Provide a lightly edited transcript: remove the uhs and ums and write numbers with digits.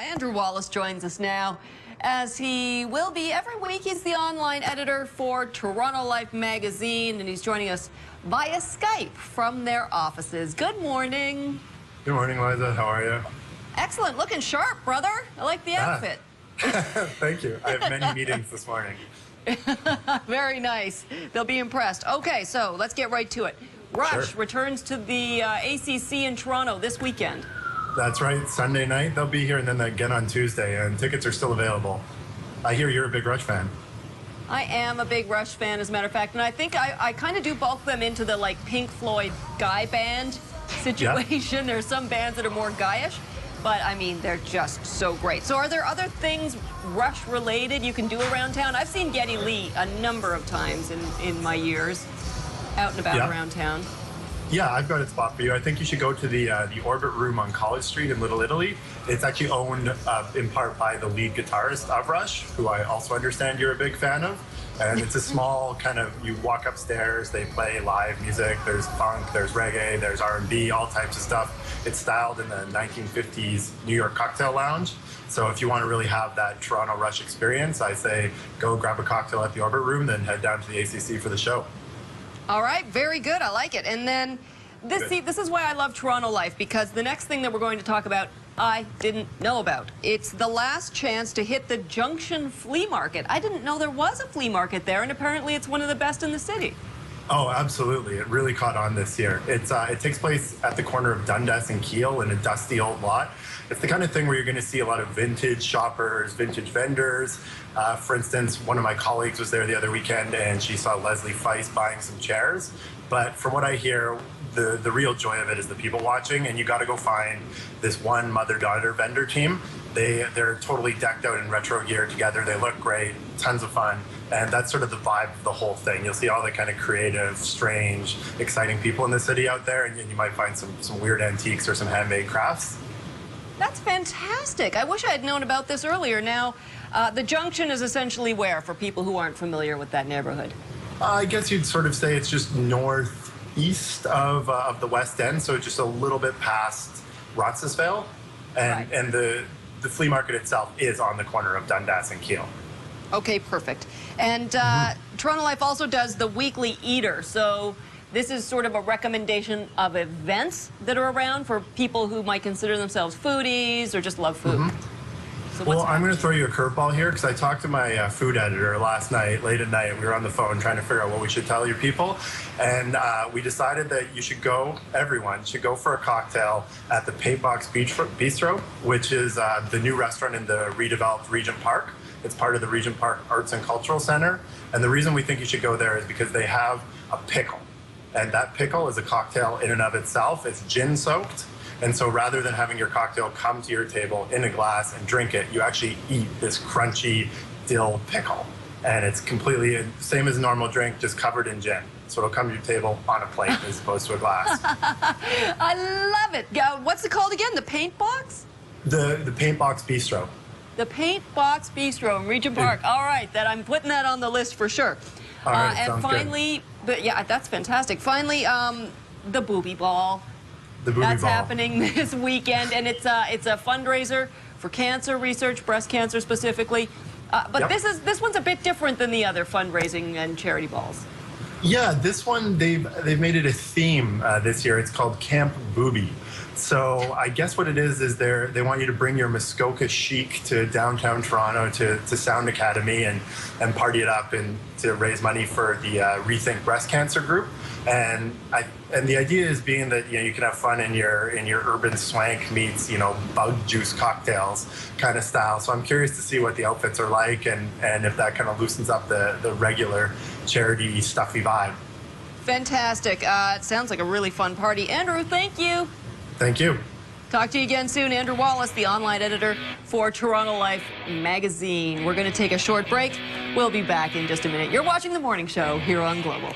Andrew Wallace joins us now, as he will be every week. He's the online editor for Toronto Life magazine, and he's joining us via Skype from their offices. Good morning. Good morning, Liza. How are you? Excellent. Looking sharp, brother. I like the outfit. Thank you. I have many meetings this morning. Very nice. They'll be impressed. Okay, so let's get right to it. Rush returns to the ACC in Toronto this weekend. That's right. Sunday night they'll be here, and then again on Tuesday, and tickets are still available. I hear you're a big Rush fan. I am a big Rush fan, as a matter of fact, and I think I kind of do bulk them into the, like, Pink Floyd guy band situation. Yeah. There's some bands that are more guyish, but, I mean, they're just so great. So are there other things Rush-related you can do around town? I've seen Geddy Lee a number of times in my years, out and about around town. Yeah, I've got a spot for you. I think you should go to the Orbit Room on College Street in Little Italy. It's actually owned in part by the lead guitarist of Rush, who I also understand you're a big fan of. And it's a small kind of, you walk upstairs, they play live music. There's funk, there's reggae, there's R&B, all types of stuff. It's styled in the 1950s New York cocktail lounge. So if you want to really have that Toronto Rush experience, I say go grab a cocktail at the Orbit Room, then head down to the ACC for the show. All right, very good. I like it. And then this is why I love Toronto Life, because the next thing that we're going to talk about, I didn't know about. It's the last chance to hit the Junction Flea Market. I didn't know there was a flea market there, and apparently it's one of the best in the city. Oh, absolutely. It really caught on this year. It takes place at the corner of Dundas and Keele in a dusty old lot. It's the kind of thing where you're going to see a lot of vintage shoppers, vintage vendors. For instance, one of my colleagues was there the other weekend, and she saw Leslie Feist buying some chairs. But from what I hear, the real joy of it is the people watching, and you got to go find this one mother-daughter vendor team. They're totally decked out in retro gear together. They look great, tons of fun, and that's sort of the vibe of the whole thing. You'll see all the kind of creative, strange, exciting people in the city out there, and you might find some weird antiques or some handmade crafts. That's fantastic. I wish I had known about this earlier. Now, the Junction is essentially where, for people who aren't familiar with that neighborhood? I guess you'd sort of say it's just northeast of the West End, so just a little bit past Roncesvalles. And the flea market itself is on the corner of Dundas and Keele. Okay, perfect. And Toronto Life also does the Weekly Eater, so this is sort of a recommendation of events that are around for people who might consider themselves foodies or just love food. So well, I'm going to throw you a curveball here, because I talked to my food editor last night, late at night. We were on the phone trying to figure out what we should tell your people. And we decided that you should go, everyone should go for a cocktail at the Paint Box Bistro, which is the new restaurant in the redeveloped Regent Park. It's part of the Regent Park Arts and Cultural Center. And the reason we think you should go there is because they have a pickle. And that pickle is a cocktail in and of itself. It's gin soaked. And so rather than having your cocktail come to your table in a glass and drink it, you actually eat this crunchy dill pickle. And it's completely same as a normal drink, just covered in gin. So it'll come to your table on a plate as opposed to a glass. I love it. What's it called again? The Paint Box? The Paint Box Bistro. The Paint Box Bistro in Regent Park. All right, I'm putting that on the list for sure. All right, and finally, but yeah, that's fantastic. Finally, the Booby Ball. That's happening this weekend, and it's a fundraiser for cancer research, breast cancer specifically. But this one's a bit different than the other fundraising and charity balls. Yeah, this one they've made it a theme this year. It's called Camp Booby. So I guess what it is they want you to bring your Muskoka chic to downtown Toronto to Sound Academy and party it up and to raise money for the Rethink Breast Cancer group. And the idea is being that you can have fun in your urban swank meets bug juice cocktails kind of style. So I'm curious to see what the outfits are like and if that kind of loosens up the regular charity stuffy vibe. Fantastic. It sounds like a really fun party. Andrew, thank you. Thank you. Talk to you again soon. Andrew Wallace, the online editor for Toronto Life magazine. We're going to take a short break. We'll be back in just a minute. You're watching The Morning Show here on Global.